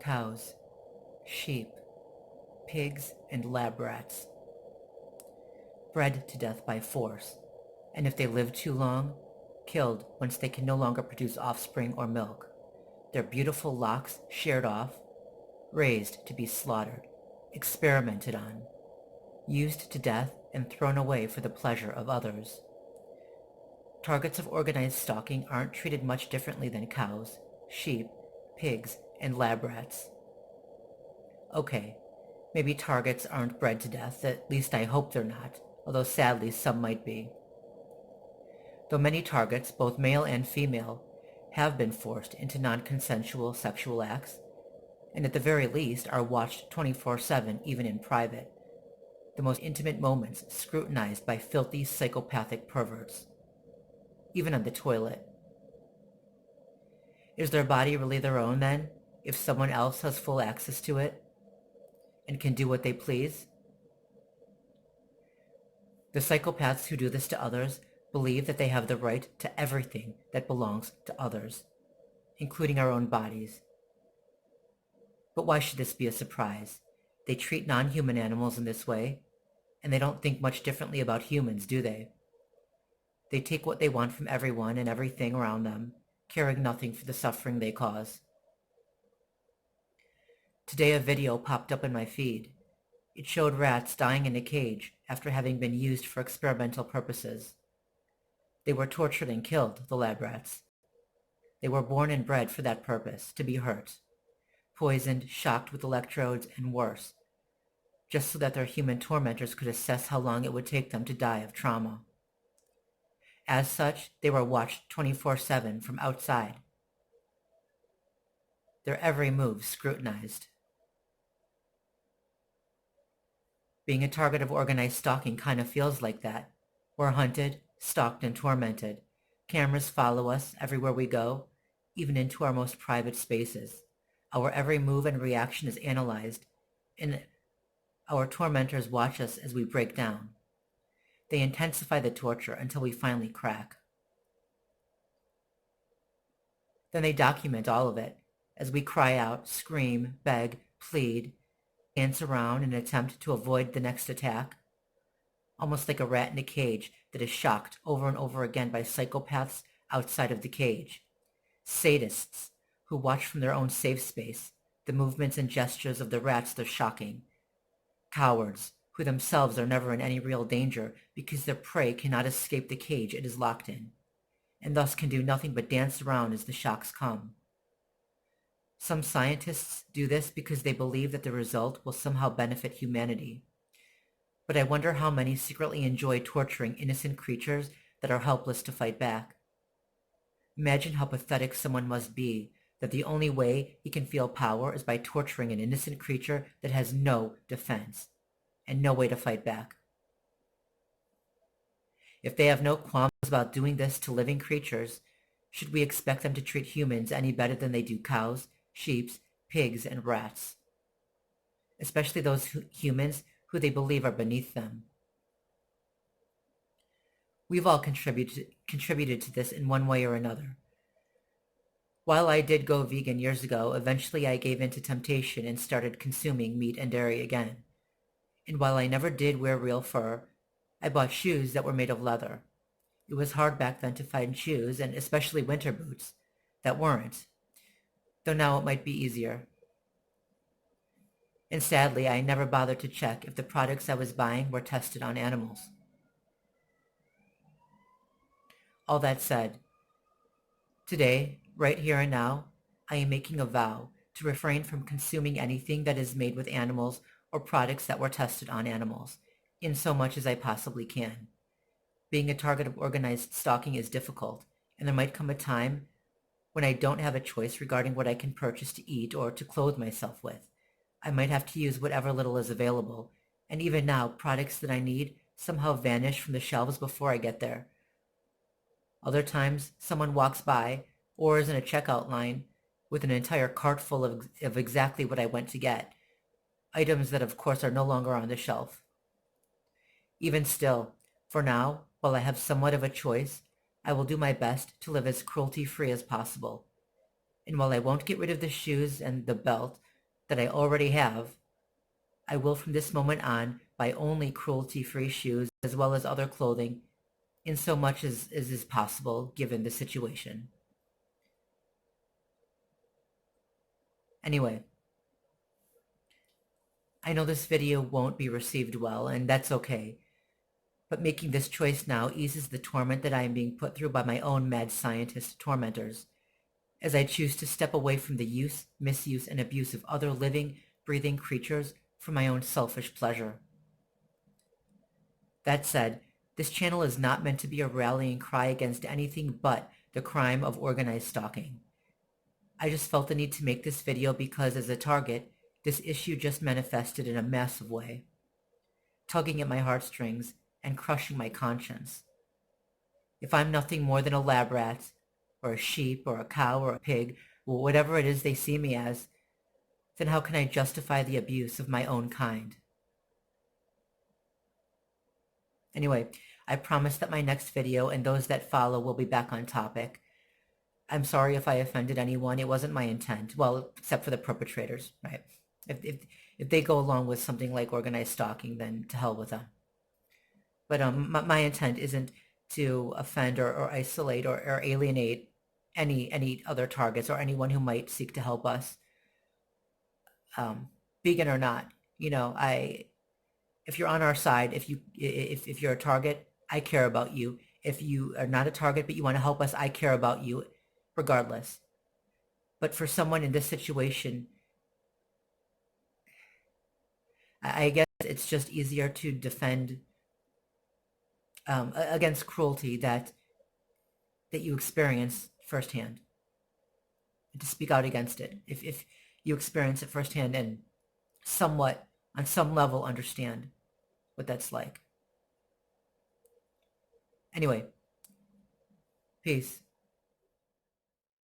cows, sheep, pigs, and lab rats, bred to death by force, and if they live too long, killed once they can no longer produce offspring or milk, their beautiful locks sheared off, raised to be slaughtered, experimented on, used to death and thrown away for the pleasure of others. Targets of organized stalking aren't treated much differently than cows, sheep, pigs, and lab rats. Okay, maybe targets aren't bred to death, at least I hope they're not, although sadly some might be. Though many targets, both male and female, have been forced into non-consensual sexual acts, and at the very least are watched 24/7 even in private, the most intimate moments scrutinized by filthy psychopathic perverts, even on the toilet. Is their body really their own then, if someone else has full access to it and can do what they please? The psychopaths who do this to others believe that they have the right to everything that belongs to others, including our own bodies. But why should this be a surprise? They treat non-human animals in this way, and they don't think much differently about humans, do they? They take what they want from everyone and everything around them, caring nothing for the suffering they cause. Today a video popped up in my feed. It showed rats dying in a cage after having been used for experimental purposes. They were tortured and killed, the lab rats. They were born and bred for that purpose, to be hurt, poisoned, shocked with electrodes, and worse, just so that their human tormentors could assess how long it would take them to die of trauma. As such, they were watched 24/7 from outside, their every move scrutinized. Being a target of organized stalking kind of feels like that. We're hunted, stalked, and tormented. Cameras follow us everywhere we go, even into our most private spaces. Our every move and reaction is analyzed, and our tormentors watch us as we break down. They intensify the torture until we finally crack. Then they document all of it as we cry out, scream, beg, plead, dance around in an attempt to avoid the next attack, almost like a rat in a cage that is shocked over and over again by psychopaths outside of the cage, sadists who watch from their own safe space the movements and gestures of the rats they're shocking, cowards who themselves are never in any real danger because their prey cannot escape the cage it is locked in, and thus can do nothing but dance around as the shocks come. Some scientists do this because they believe that the result will somehow benefit humanity. But I wonder how many secretly enjoy torturing innocent creatures that are helpless to fight back. Imagine how pathetic someone must be that the only way he can feel power is by torturing an innocent creature that has no defense and no way to fight back. If they have no qualms about doing this to living creatures, should we expect them to treat humans any better than they do cows, sheep, pigs, and rats? Especially those humans who they believe are beneath them. We've all contributed to this in one way or another. While I did go vegan years ago, eventually I gave in to temptation and started consuming meat and dairy again. And while I never did wear real fur, I bought shoes that were made of leather. It was hard back then to find shoes, and especially winter boots, that weren't, though now it might be easier. And sadly, I never bothered to check if the products I was buying were tested on animals. All that said, today, right here and now, I am making a vow to refrain from consuming anything that is made with animals or products that were tested on animals, in so much as I possibly can. Being a target of organized stalking is difficult, and there might come a time when I don't have a choice regarding what I can purchase to eat or to clothe myself with. I might have to use whatever little is available, and even now, products that I need somehow vanish from the shelves before I get there. Other times, someone walks by or is in a checkout line with an entire cart full of exactly what I went to get, items that of course are no longer on the shelf. Even still, for now, while I have somewhat of a choice, I will do my best to live as cruelty-free as possible. And while I won't get rid of the shoes and the belt, that I already have, I will from this moment on buy only cruelty-free shoes as well as other clothing in so much as is possible given the situation. Anyway, I know this video won't be received well, and that's okay. But making this choice now eases the torment that I am being put through by my own mad scientist tormentors, as I choose to step away from the use, misuse, and abuse of other living, breathing creatures for my own selfish pleasure. That said, this channel is not meant to be a rallying cry against anything but the crime of organized stalking. I just felt the need to make this video because as a target, this issue just manifested in a massive way, tugging at my heartstrings and crushing my conscience. If I'm nothing more than a lab rat, or a sheep, or a cow, or a pig, or whatever it is they see me as, then how can I justify the abuse of my own kind? Anyway, I promise that my next video and those that follow will be back on topic. I'm sorry if I offended anyone. It wasn't my intent. Well, except for the perpetrators, right? If they go along with something like organized stalking, then to hell with them. But my intent isn't to offend or isolate or alienate any other targets or anyone who might seek to help us, vegan or not. You know, if you're on our side, if you're a target, I care about you. If you are not a target but you want to help us, I care about you, regardless. But for someone in this situation, I guess it's just easier to defend against cruelty that you experience firsthand, and to speak out against it if you experience it firsthand and somewhat on some level understand what that's like. Anyway, peace.